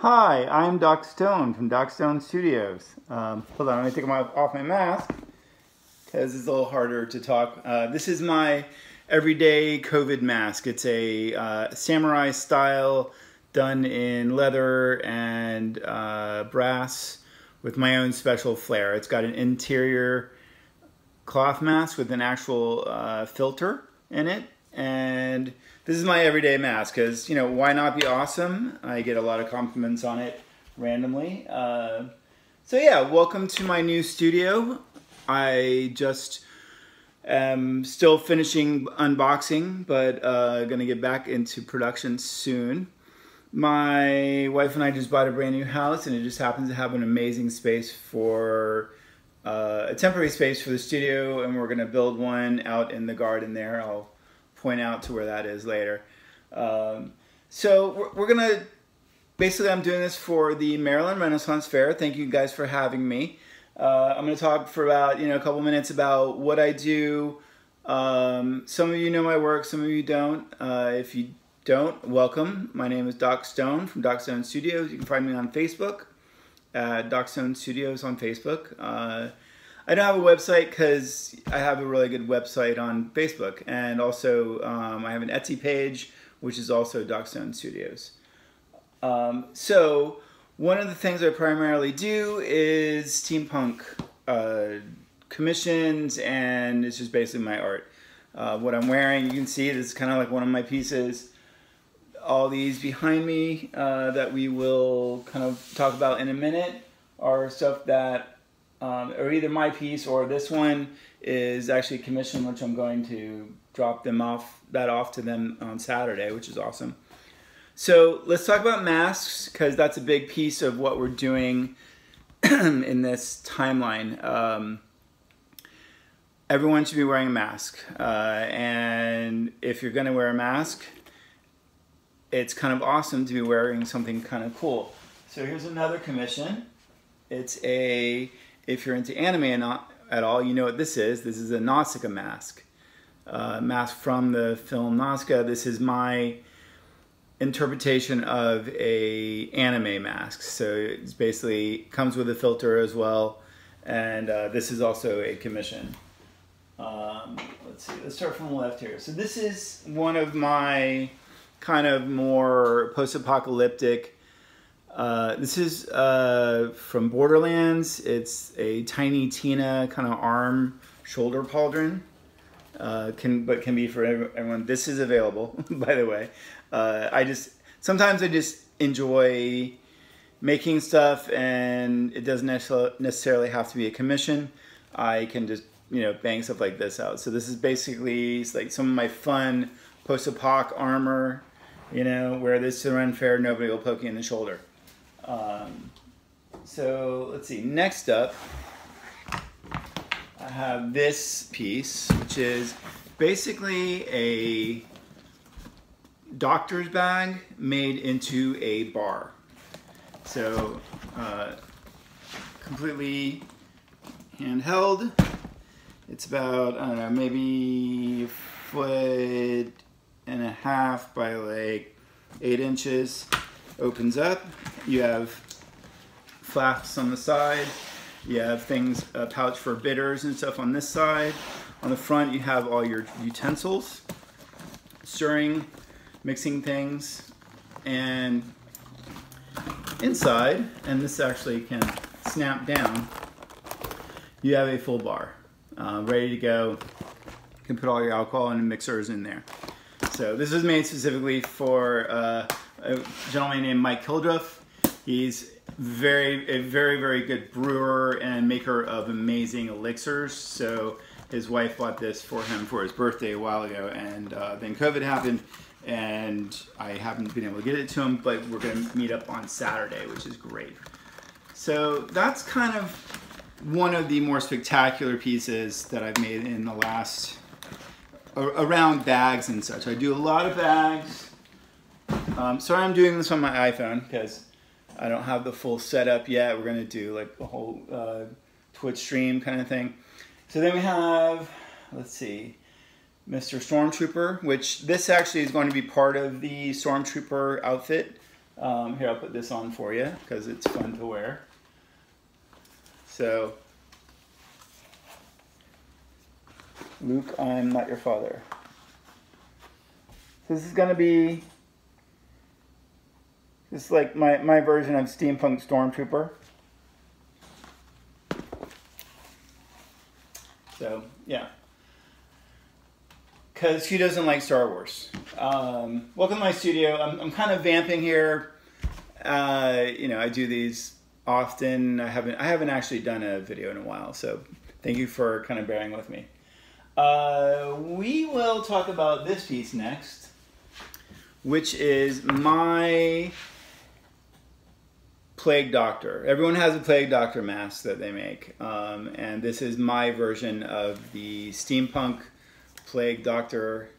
Hi, I'm Doc Stone from Doc Stone Studios. Hold on, let me take off my mask because it's a little harder to talk. This is my everyday COVID mask. It's a samurai style done in leather and brass with my own special flair. It's got an interior cloth mask with an actual filter in it, and this is my everyday mask because, you know, why not be awesome? I get a lot of compliments on it randomly. So yeah, welcome to my new studio. I just am still finishing unboxing, but gonna get back into production soon. My wife and I just bought a brand new house, and it just happens to have an amazing space for a temporary space for the studio, and we're gonna build one out in the garden there. I'll point out to where that is later. So we're gonna, basically I'm doing this for the Maryland Renaissance Fair. Thank you guys for having me. I'm gonna talk for about, a couple minutes about what I do. Some of you know my work, some of you don't. If you don't, welcome. My name is Doc Stone from Doc Stone Studios. You can find me on Facebook at Doc Stone Studios on Facebook. I don't have a website because I have a really good website on Facebook, and also I have an Etsy page, which is also Doc Stone Studios. So one of the things I primarily do is steampunk commissions, and it's just basically my art. What I'm wearing, you can see, this is kind of like one of my pieces. All these behind me that we will kind of talk about in a minute are stuff that or either my piece, or this one is actually commissioned, which I'm going to drop that off to them on Saturday, which is awesome. So let's talk about masks, because that's a big piece of what we're doing in this timeline. Everyone should be wearing a mask, and if you're going to wear a mask, it's kind of awesome to be wearing something kind of cool. So here's another commission. It's if you're into anime at all, you know what this is. This is a Nausicaa mask. Mask from the film Nausicaa. This is my interpretation of a anime mask. So it's basically comes with a filter as well. And this is also a commission. Let's see, let's start from the left here. So this is one of my kind of more post-apocalyptic. This is from Borderlands. It's a Tiny Tina kind of arm shoulder pauldron. But can be for everyone. This is available, by the way. Sometimes I just enjoy making stuff, and it doesn't necessarily have to be a commission. I can just, bang stuff like this out. So this is basically like some of my fun post-apoc armor. Wear this to run fair, nobody will poke you in the shoulder. So let's see, next up I have this piece, which is basically a doctor's bag made into a bar. So completely handheld. It's about, I don't know, maybe 1.5 feet by like 8 inches. Opens up. You have flasks on the side. You have things, a pouch for bitters and stuff on this side. On the front, you have all your utensils, stirring, mixing things, and inside, and this actually can snap down, you have a full bar, ready to go. You can put all your alcohol and mixers in there. So this is made specifically for a gentleman named Mike Hildreth. He's a very, very good brewer and maker of amazing elixirs. So his wife bought this for him for his birthday a while ago, and then COVID happened, and I haven't been able to get it to him, but we're going to meet up on Saturday, which is great. So that's kind of one of the more spectacular pieces that I've made in the last, around bags and such. I do a lot of bags. Sorry, I'm doing this on my iPhone because I don't have the full setup yet. We're going to do like a whole Twitch stream kind of thing. So then we have, let's see, Mr. Stormtrooper, which this actually is going to be part of the Stormtrooper outfit Here, I'll put this on for you because it's fun to wear. So, Luke, I'm not your father. So this is going to be just like my version of Steampunk Stormtrooper. So, yeah. Because who doesn't like Star Wars? Welcome to my studio. I'm kind of vamping here. You know, I do these often. I haven't actually done a video in a while, so thank you for kind of bearing with me. We will talk about this piece next, which is my Plague Doctor. Everyone has a Plague Doctor mask that they make, and this is my version of the steampunk Plague Doctor.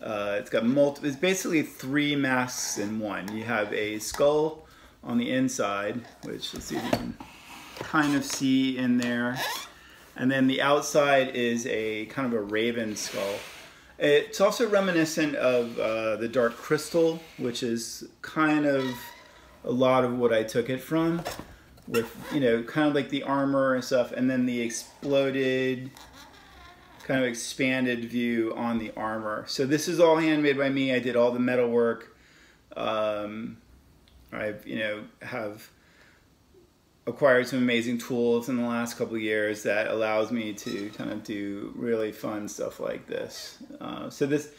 It's basically 3 masks in one. You have a skull on the inside, which let's see if you can kind of see in there. And then the outside is a kind of a raven skull. It's also reminiscent of the Dark Crystal, which is kind of a lot of what I took it from, with, you know, kind of like the armor and stuff, and then the exploded, kind of expanded view on the armor. So this is all handmade by me. I did all the metal work. I've, you know, have acquired some amazing tools in the last couple of years that allows me to kind of do really fun stuff like this. So this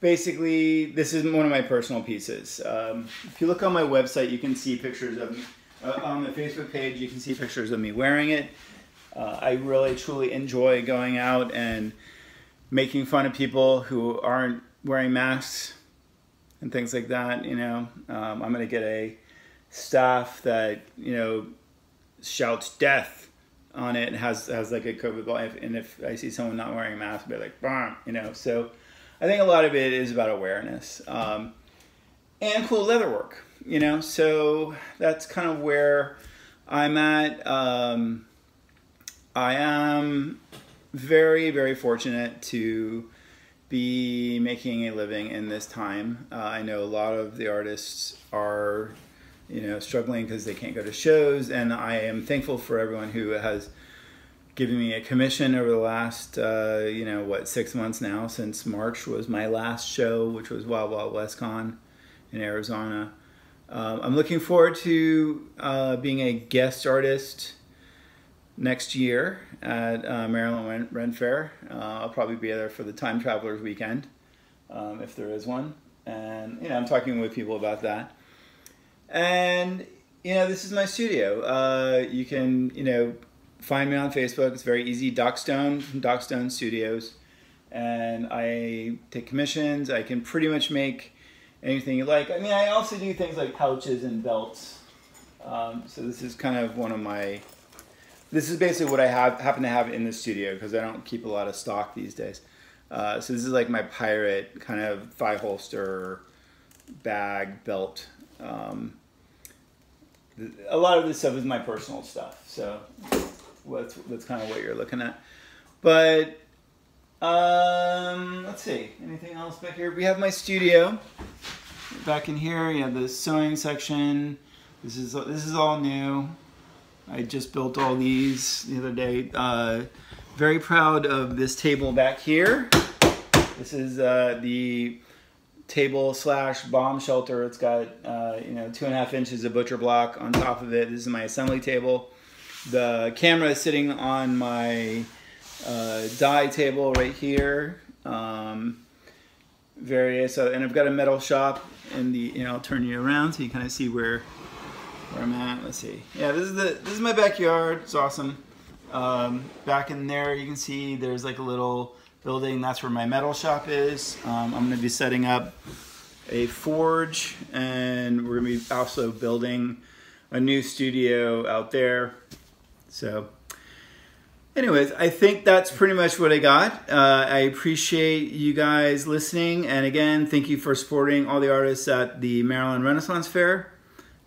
is one of my personal pieces. If you look on my website, you can see pictures of me. On the Facebook page, you can see pictures of me wearing it. I really, truly enjoy going out and making fun of people who aren't wearing masks and things like that, you know. I'm going to get a staff that, you know, shouts death on it and has like a COVID ball. And if I see someone not wearing a mask, I'll be like, bam, you know. So I think a lot of it is about awareness and cool leather work, you know. So that's kind of where I'm at. I am very, very fortunate to be making a living in this time. I know a lot of the artists are, you know, struggling because they can't go to shows, and I am thankful for everyone who has given me a commission over the last, you know, what, 6 months now, since March was my last show, which was Wild Wild West Con in Arizona. I'm looking forward to being a guest artist next year at Maryland Ren Fair. I'll probably be there for the Time Travelers Weekend, if there is one. And, you know, I'm talking with people about that. And, you know, this is my studio. You can, you know, find me on Facebook. It's very easy. Doc Stone from Doc Stone Studios. And I take commissions. I can pretty much make anything you like. I mean, I also do things like pouches and belts. So this is kind of one of my... This is basically what I happen to have in the studio because I don't keep a lot of stock these days. So this is like my pirate kind of thigh holster, bag, belt. A lot of this stuff is my personal stuff. So that's kind of what you're looking at. But let's see, anything else back here? We have my studio. Back in here, you have the sewing section. This is all new. I just built all these the other day. Very proud of this table back here. This is the table / bomb shelter. It's got you know, 2.5 inches of butcher block on top of it. This is my assembly table. The camera is sitting on my die table right here. And I've got a metal shop in the, you know, I'll turn you around so you kind of see where I'm at. Let's see. Yeah, this is my backyard. It's awesome. Back in there, you can see there's like a little building. That's where my metal shop is. I'm going to be setting up a forge, and we're going to be also building a new studio out there. So, anyways, I think that's pretty much what I got. I appreciate you guys listening, and again, thank you for supporting all the artists at the Maryland Renaissance Fair.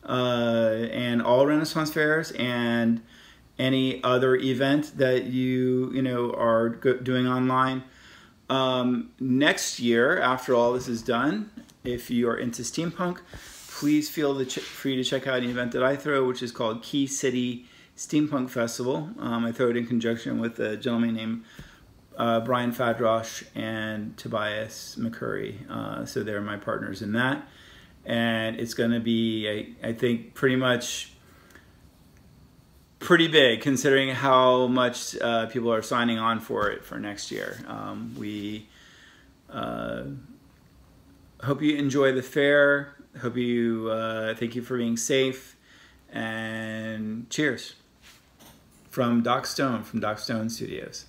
And all Renaissance fairs and any other event that you know are doing online. Next year, after all this is done, if you are into steampunk, please feel free to check out an event that I throw, which is called Key City Steampunk Festival. I throw it in conjunction with a gentleman named Brian Fadrosh and Tobias McCurry. So they're my partners in that. And it's going to be, I think, pretty big considering how much people are signing on for it for next year. We hope you enjoy the fair. Hope you, thank you for being safe, and cheers from Doc Stone, from Doc Stone Studios.